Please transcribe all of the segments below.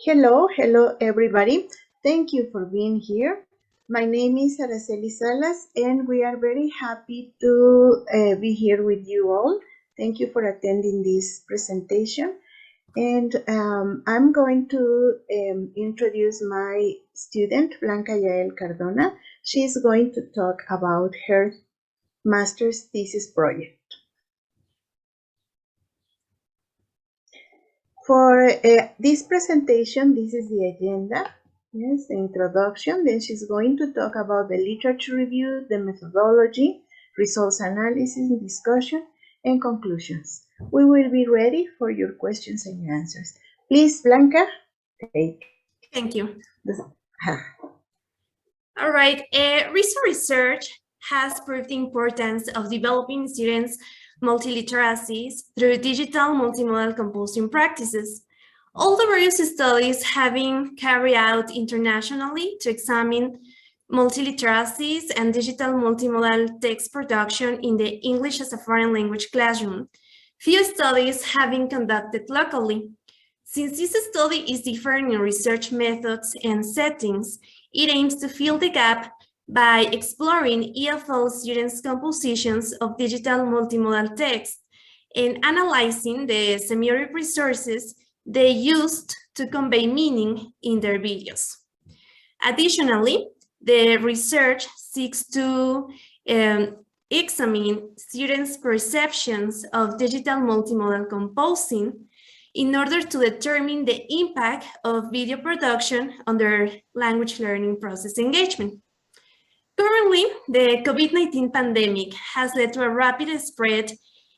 Hello everybody. Thank you for being here. My name is Araceli Salas and we are very happy to be here with you all. Thank you for attending this presentation. And I'm going to introduce my student, Blanca Yael Cardona. She's going to talk about her master's thesis project. For this presentation, this is the agenda. Yes, the introduction. Then she's going to talk about the literature review, the methodology, results analysis, discussion, and conclusions. We will be ready for your questions and your answers. Please, Blanca, take. Thank you. All right. Recent research has proved the importance of developing students' multiliteracies through digital multimodal composing practices. All the various studies have been carried out internationally to examine multiliteracies and digital multimodal text production in the English as a foreign language classroom. Few studies have been conducted locally. Since this study is different in research methods and settings, it aims to fill the gap by exploring EFL students' compositions of digital multimodal text and analyzing the semiotic resources they used to convey meaning in their videos. Additionally, the research seeks to examine students' perceptions of digital multimodal composing in order to determine the impact of video production on their language learning process engagement. Currently, the COVID-19 pandemic has led to a rapid spread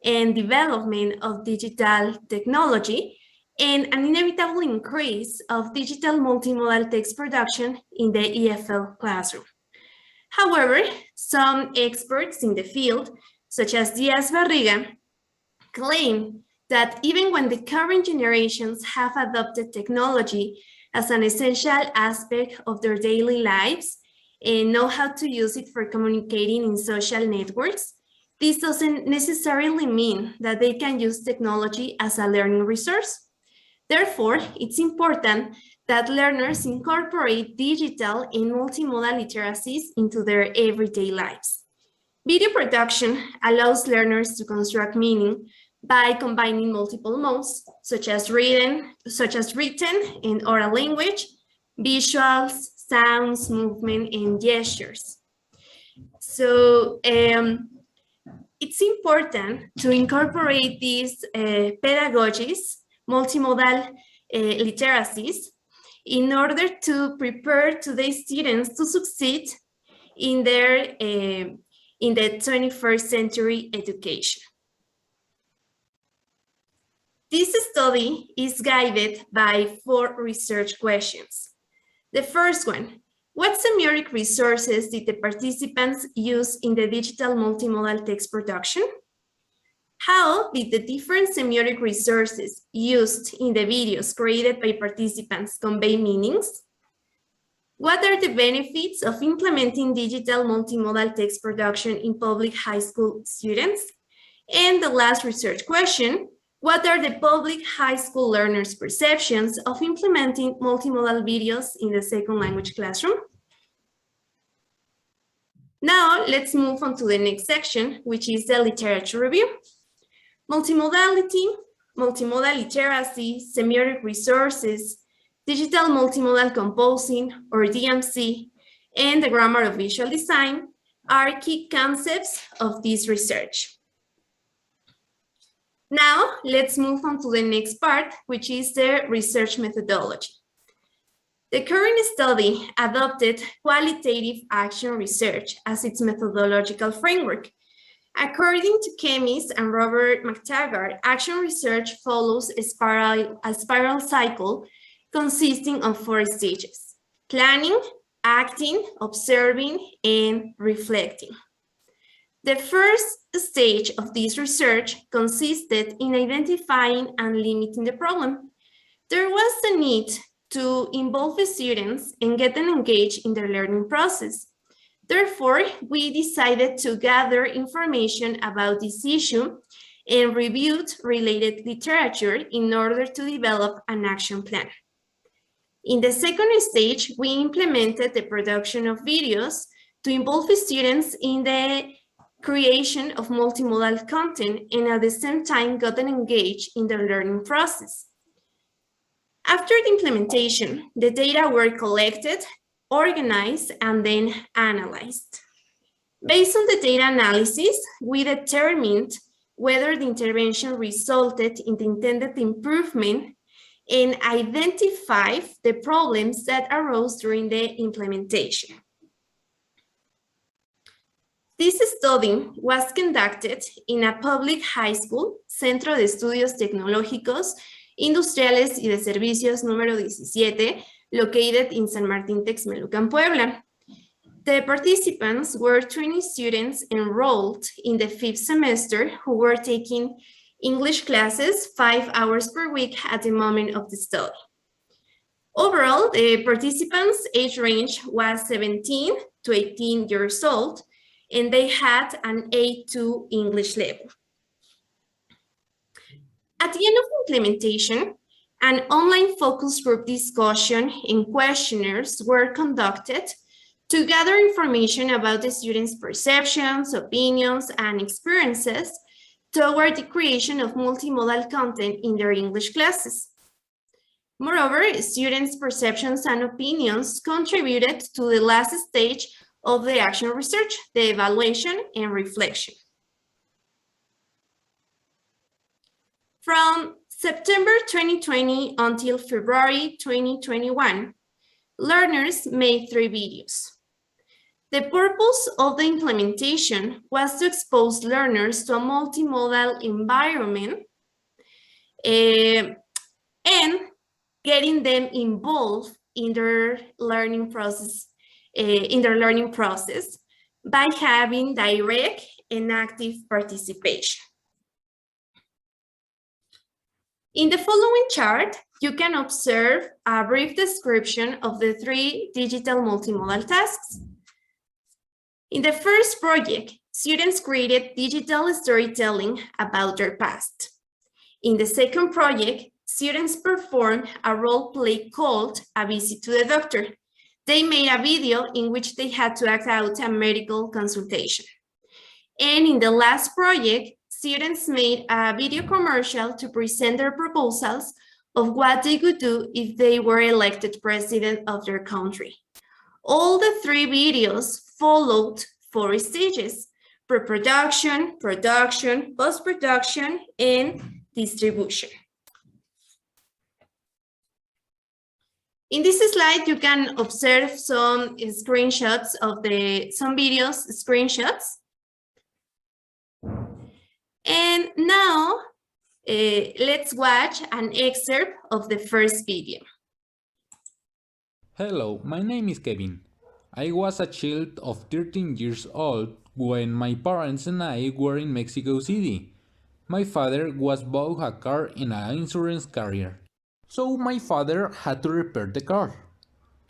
and development of digital technology and an inevitable increase of digital multimodal text production in the EFL classroom. However, some experts in the field, such as Diaz-Barriga, claim that even when the current generations have adopted technology as an essential aspect of their daily lives and know how to use it for communicating in social networks, this doesn't necessarily mean that they can use technology as a learning resource. Therefore, it's important that learners incorporate digital and multimodal literacies into their everyday lives. Video production allows learners to construct meaning by combining multiple modes, such as written and oral language, visuals, sounds, movement, and gestures. So it's important to incorporate these pedagogies, multimodal literacies, in order to prepare today's students to succeed in their in the 21st century education. This study is guided by 4 research questions. The first one, what semiotic resources did the participants use in the digital multimodal text production? How did the different semiotic resources used in the videos created by participants convey meanings? What are the benefits of implementing digital multimodal text production in public high school students? And the last research question, what are the public high school learners' perceptions of implementing multimodal videos in the second language classroom? Now, let's move on to the next section, which is the literature review. Multimodality, multimodal literacy, semiotic resources, digital multimodal composing, or DMC, and the grammar of visual design are key concepts of this research. Now, let's move on to the next part, which is the research methodology. The current study adopted qualitative action research as its methodological framework. According to chemist and Robert McTaggart, action research follows a spiral cycle consisting of 4 stages: planning, acting, observing, and reflecting. The first stage of this research consisted in identifying and limiting the problem. There was the need to involve the students and get them engaged in their learning process. Therefore, we decided to gather information about this issue and reviewed related literature in order to develop an action plan. In the second stage, we implemented the production of videos to involve students in the creation of multimodal content and at the same time got them engaged in the learning process. After the implementation, the data were collected, organized, and then analyzed. Based on the data analysis, we determined whether the intervention resulted in the intended improvement and identified the problems that arose during the implementation. This study was conducted in a public high school, Centro de Estudios Tecnológicos, Industriales y de Servicios número 17, located in San Martín Texmelucan, Puebla. The participants were 20 students enrolled in the 5th semester who were taking English classes 5 hours per week at the moment of the study. Overall, the participants' age range was 17 to 18 years old, and they had an A2 English level. At the end of implementation, an online focus group discussion and questionnaires were conducted to gather information about the students' perceptions, opinions, and experiences toward the creation of multimodal content in their English classes. Moreover, students' perceptions and opinions contributed to the last stage of the action research, the evaluation and reflection. From September 2020 until February 2021, learners made 3 videos. The purpose of the implementation was to expose learners to a multimodal environment and getting them involved in their learning process, by having direct and active participation. In the following chart, you can observe a brief description of the 3 digital multimodal tasks. In the first project, students created digital storytelling about their past. In the second project, students performed a role play called A Visit to the Doctor. They made a video in which they had to act out a medical consultation. And in the last project, students made a video commercial to present their proposals of what they would do if they were elected president of their country. All the 3 videos followed 4 stages: pre-production, production, post-production, and distribution. In this slide, you can observe some screenshots of some videos screenshots. And now, let's watch an excerpt of the first video. Hello, my name is Kevin. I was a child of 13 years old when my parents and I were in Mexico City. My father was bought a car in an insurance carrier, so my father had to repair the car.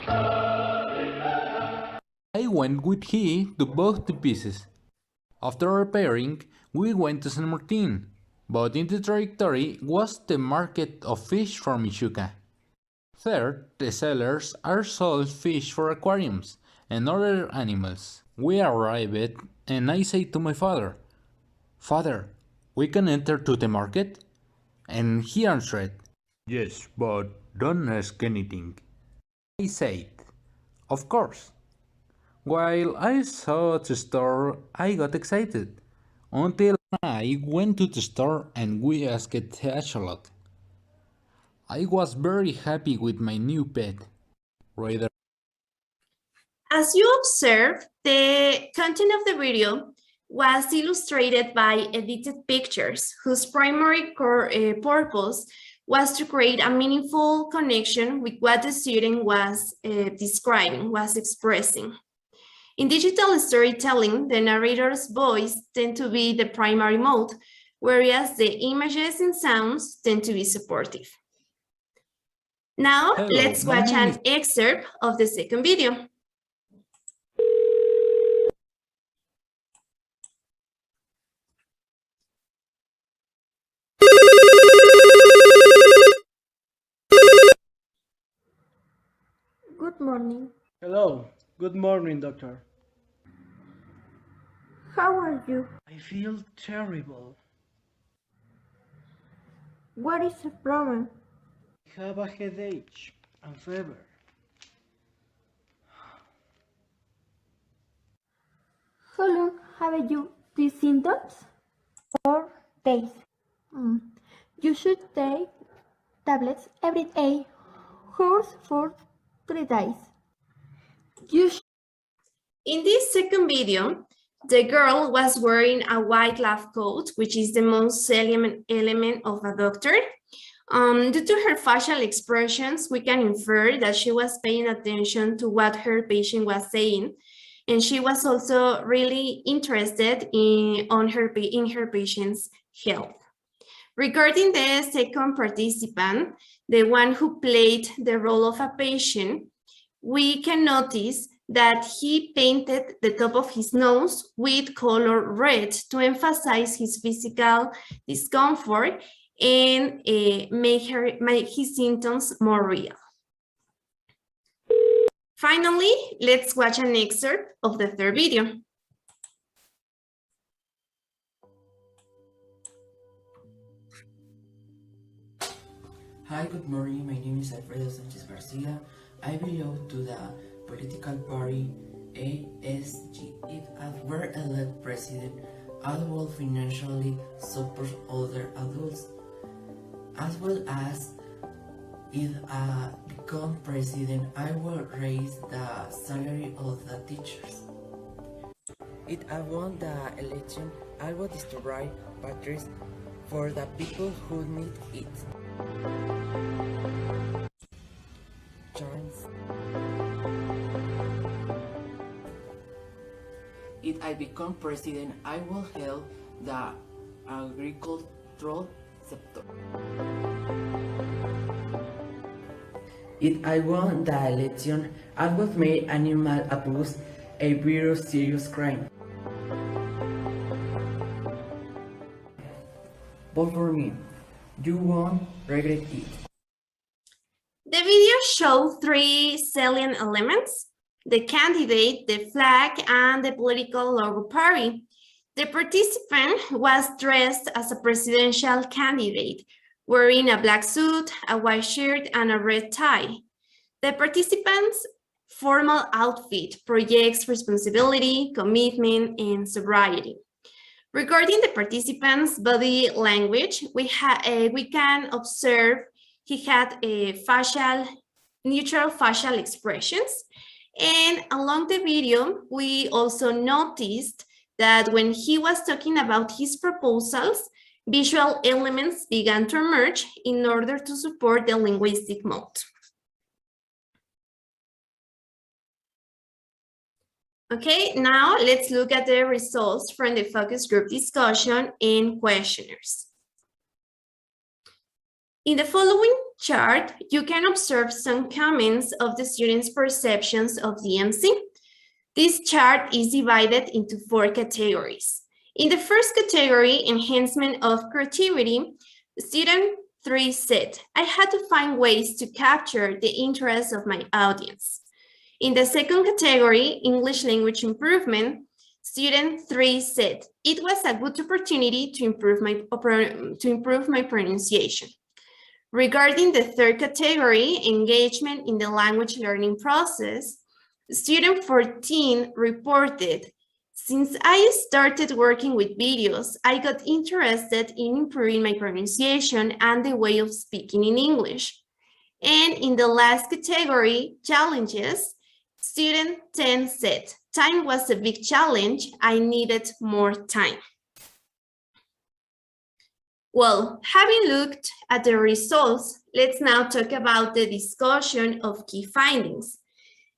I went with him to both the pieces. After repairing, we went to San Martin, but in the trajectory was the market of fish from Michuca. Third, the sellers are sold fish for aquariums and other animals. We arrived and I say to my father, "Father, we can enter to the market?" And he answered, "Yes, but don't ask anything." I said, "Of course." While I saw the store, I got excited, until I went to the store and we asked the axolotl. I was very happy with my new pet. Rather, As you observe, the content of the video was illustrated by edited pictures whose primary purpose was to create a meaningful connection with what the student was describing, was expressing. In digital storytelling, the narrator's voice tends to be the primary mode, whereas the images and sounds tend to be supportive. Now, let's watch an excerpt of the second video. Good morning. Hello. Good morning, doctor. How are you? I feel terrible. What is the problem? I have a headache and fever. How long have you these symptoms? 4 days. You should take tablets every 8 hours for 3 days. In this second video, the girl was wearing a white lab coat, which is the most salient element of a doctor. Due to her facial expressions, we can infer that she was paying attention to what her patient was saying, and she was also really interested in her patient's health. Regarding the second participant, the one who played the role of a patient, we can notice that he painted the top of his nose with color red to emphasize his physical discomfort and make his symptoms more real. Finally, let's watch an excerpt of the third video. Hi, good morning. My name is Alfredo Sanchez Garcia. I belong to the political party ASG. If I were elected president, I will financially support other adults, as well as if I become president, I will raise the salary of the teachers. If I won the election, I will destroy batteries for the people who need it. Chance. If I become president, I will help the agricultural sector. If I won the election, I would make animal abuse a very serious crime. Vote for me. You won't regret it. The video showed 3 salient elements: the candidate, the flag, and the political logo party. The participant was dressed as a presidential candidate, wearing a black suit, a white shirt, and a red tie. The participant's formal outfit projects responsibility, commitment, and sobriety. Regarding the participant's body language, we can observe he had a neutral facial expressions. And along the video, we also noticed that when he was talking about his proposals, visual elements began to emerge in order to support the linguistic mode. Okay, now let's look at the results from the focus group discussion and questionnaires. In the following chart, you can observe some comments of the students' perceptions of DMC. This chart is divided into 4 categories. In the first category, enhancement of creativity, student 3 said, I had to find ways to capture the interest of my audience. In the second category, English language improvement, student 3 said, it was a good opportunity to improve my pronunciation. Regarding the third category, engagement in the language learning process, student 14 reported, since I started working with videos, I got interested in improving my pronunciation and the way of speaking in English. And in the last category, challenges, student 10 said, time was a big challenge. I needed more time. Well, having looked at the results, let's now talk about the discussion of key findings.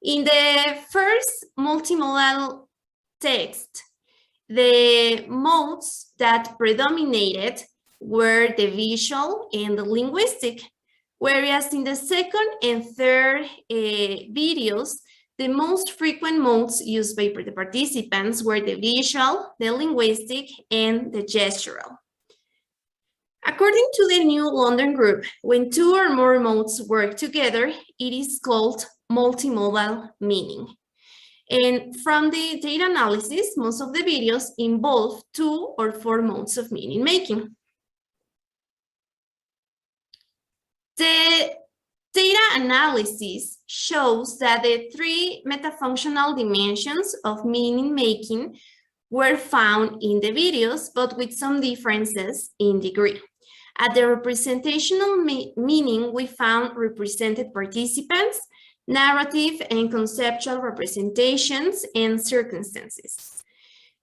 In the first multimodal text, the modes that predominated were the visual and the linguistic, whereas in the second and third videos, the most frequent modes used by the participants were the visual, the linguistic, and the gestural. According to the New London Group, when 2 or more modes work together, it is called multimodal meaning. And from the data analysis, most of the videos involve 2 or 4 modes of meaning making. The data analysis shows that the 3 metafunctional dimensions of meaning making were found in the videos, but with some differences in degree. At the representational meaning, we found represented participants, narrative and conceptual representations, and circumstances.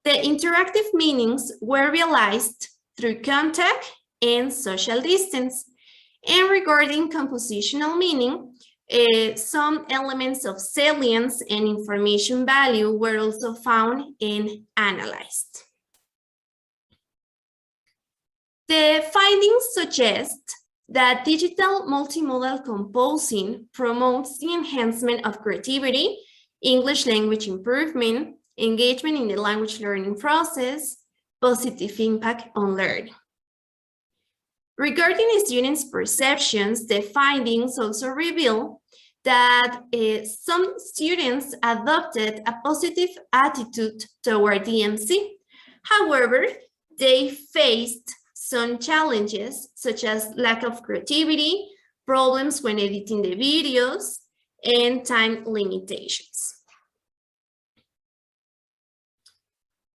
The interactive meanings were realized through contact and social distance. And regarding compositional meaning, some elements of salience and information value were also found and analyzed. The findings suggest that digital multimodal composing promotes the enhancement of creativity, English language improvement, engagement in the language learning process, positive impact on learning. Regarding students' perceptions, the findings also reveal that some students adopted a positive attitude toward DMC. However, they faced some challenges such as lack of creativity, problems when editing the videos, and time limitations.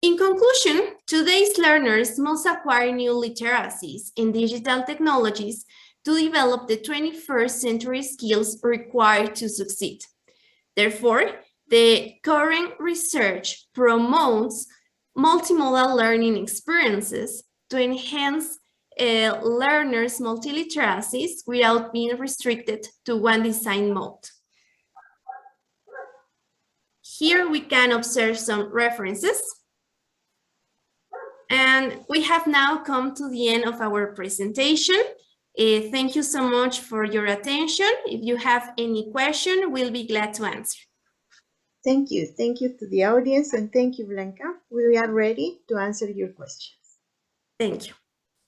In conclusion, today's learners must acquire new literacies in digital technologies to develop the 21st century skills required to succeed. Therefore, the current research promotes multimodal learning experiences to enhance learners' multiliteracies without being restricted to one design mode. Here we can observe some references. And we have now come to the end of our presentation. Thank you so much for your attention. If you have any question, we'll be glad to answer. Thank you. Thank you to the audience, and thank you, Blanca. We are ready to answer your questions. Thank you.